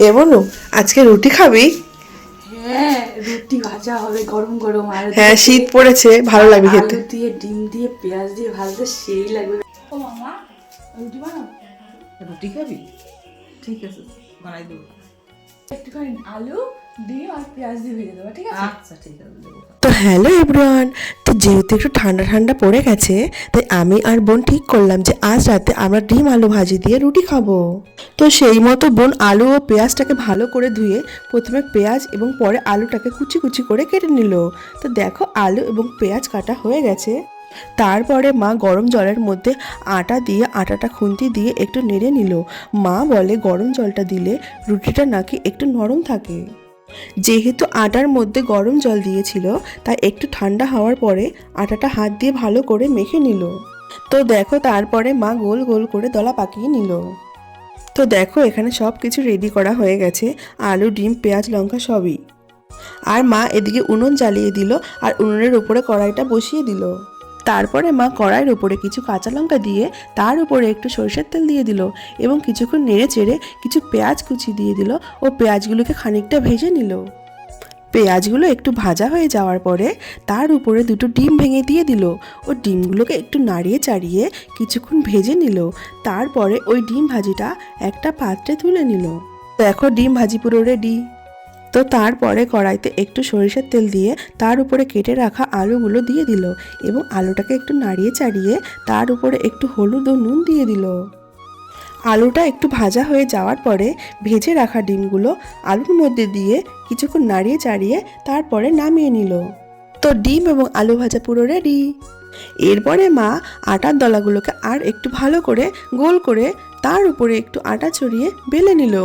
এ বনু, আজকে রুটি খাবি? হ্যাঁ, রুটি ভাজা হবে গরম গরম। আর হ্যাঁ, শীত পড়েছে, ভালো লাগবে খেতে। আলু দিয়ে ডিম দিয়ে পেঁয়াজ দিয়ে ভাজতে সেই লাগবে। ও মামা, রুটি বানাও। রুটি খাবি? ঠিক আছে, বানাই দেবো। একটুখানি আলু ডিম আর পেঁয়াজ দিয়ে ভেজে দেবো, ঠিক আছে? আচ্ছা ঠিক আছে, দেবো। তো হ্যালো এভরিওয়ান, তো যেহেতু একটু ঠান্ডা ঠান্ডা পড়ে গেছে, তাই আমি আর বোন ঠিক করলাম যে আজ রাতে আমরা ডিম আলু ভাজি দিয়ে রুটি খাবো। তো সেই মতো বোন আলু ও পেঁয়াজটাকে ভালো করে ধুয়ে প্রথমে পেঁয়াজ এবং পরে আলুটাকে কুচি কুচি করে কেটে নিল। তো দেখো আলু এবং পেঁয়াজ কাটা হয়ে গেছে। তারপরে মা গরম জলের মধ্যে আটা দিয়ে আটাটা খুন্তি দিয়ে একটু নেড়ে নিল। মা বলে গরম জলটা দিলে রুটিটা নাকি একটু নরম থাকে। যেহেতু আটার মধ্যে গরম জল দিয়েছিল, তাই একটু ঠান্ডা হওয়ার পরে আটাটা হাত দিয়ে ভালো করে মেখে নিল। তো দেখো তারপরে মা গোল গোল করে দলা পাকিয়ে নিল। তো দেখো এখানে সব কিছু রেডি করা হয়ে গেছে, আলু ডিম পেঁয়াজ লঙ্কা সবই। আর মা এদিকে উনুন জ্বালিয়ে দিল আর উনুনের উপরে কড়াইটা বসিয়ে দিল। তারপরে মা কড়াইয়ের উপরে কিছু কাঁচা লঙ্কা দিয়ে তার উপরে একটু সরষের তেল দিয়ে দিল এবং কিছুক্ষণ নেড়ে চেড়ে কিছু পেঁয়াজ কুচি দিয়ে দিল ও পেঁয়াজগুলোকে খানিকটা ভেজে নিল। পেঁয়াজগুলো একটু ভাজা হয়ে যাওয়ার পরে তার উপরে দুটো ডিম ভেঙে দিয়ে দিল ও ডিমগুলোকে একটু নাড়িয়ে চাড়িয়ে কিছুক্ষণ ভেজে নিল। তারপরে ওই ডিম ভাজিটা একটা পাত্রে তুলে নিল। দেখো ডিম ভাজি পুরো রেডি। তো তারপরে কড়াইতে একটু সরিষার তেল দিয়ে তার উপরে কেটে রাখা আলুগুলো দিয়ে দিল এবং আলুটাকে একটু নাড়িয়ে চাড়িয়ে তার উপরে একটু হলুদ ও নুন দিয়ে দিল। আলুটা একটু ভাজা হয়ে যাওয়ার পরে ভেজে রাখা ডিমগুলো আলুর মধ্যে দিয়ে কিছুক্ষণ নাড়িয়ে চাড়িয়ে তারপরে নামিয়ে নিল। তো ডিম এবং আলু ভাজা পুরো রেডি। এরপরে মা আটার দলাগুলোকে আর একটু ভালো করে গোল করে তার উপরে একটু আটা ছড়িয়ে বেলে নিল।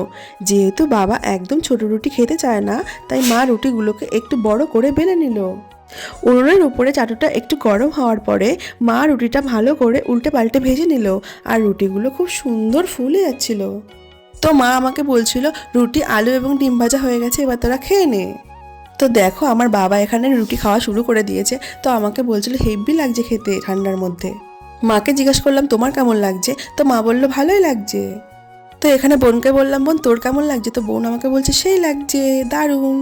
যেহেতু বাবা একদম ছোট রুটি খেতে চায় না, তাই মা রুটিগুলোকে একটু বড় করে বেলে নিল। উনুনের উপরে চাটুটা একটু গরম হওয়ার পরে মা রুটিটা ভালো করে উল্টে পাল্টে ভেজে নিল আর রুটিগুলো খুব সুন্দর ফুলে যাচ্ছিল। তো মা আমাকে বলছিল রুটি আলু এবং ডিম ভাজা হয়ে গেছে, এবার তোরা খেয়ে নে। তো দেখো আমার বাবা এখানে রুটি খাওয়া শুরু করে দিয়েছে। তো আমাকে বলছিল হেব্বি লাগছে খেতে ঠান্ডার মধ্যে। মাকে জিজ্ঞেস করলাম তোমার কেমন লাগছে, তো মা বললো ভালোই লাগছে। তো এখানে বোনকে বললাম বোন তোর কেমন লাগছে, তো বোন আমাকে বলছে সেই লাগছে, দারুণ।